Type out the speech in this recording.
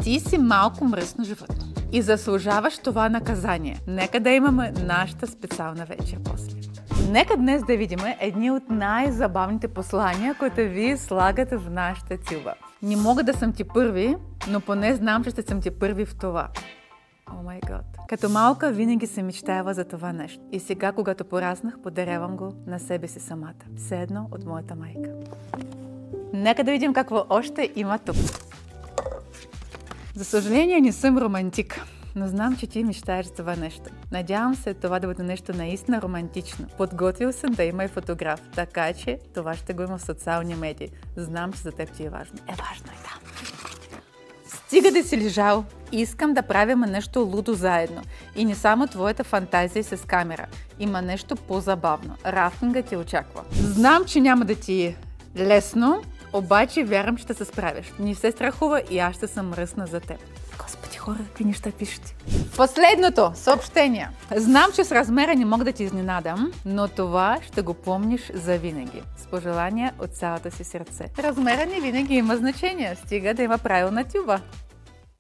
Ти си малко мръсно животно и заслужаваш това наказание. Нека да имаме нашата специална вечер после. Нека днес да видим едни от най-забавните послания, които вие слагате в нашата тюба. Не мога да съм ти първи, но поне знам, че ще съм ти първи в това. О май гад. Като малка винаги се мечтаяла за това нещо. И сега, когато пораснах, подарявам го на себе си самата. Все едно от моята майка. Нека да видим какво още има тук. За съжаление, не съм романтик, но знам, че ти мечтаеш за това нещо. Надявам се това да бъде нещо наистина романтично. Подготвил съм да има и фотограф, така че това ще го има в социални медии. Знам, че за теб ти е важно. Важно е, да. Стига да си лежал. Искам да правим нещо лудо заедно. И не само твоята фантазия с камера. Има нещо по-забавно. Рафтинга ти очаква. Знам, че няма да ти е лесно, обаче вярвам, че ще се справиш. Не се страхува и аз ще съм мръсна за теб. Господи, хора, какви неща пишете. Последното съобщение. Знам, че с размера не мога да ти изненадам, но това ще го помниш завинаги. С пожелания от цялото си сърце. Размера не винаги има значение, стига да има правилна тюба.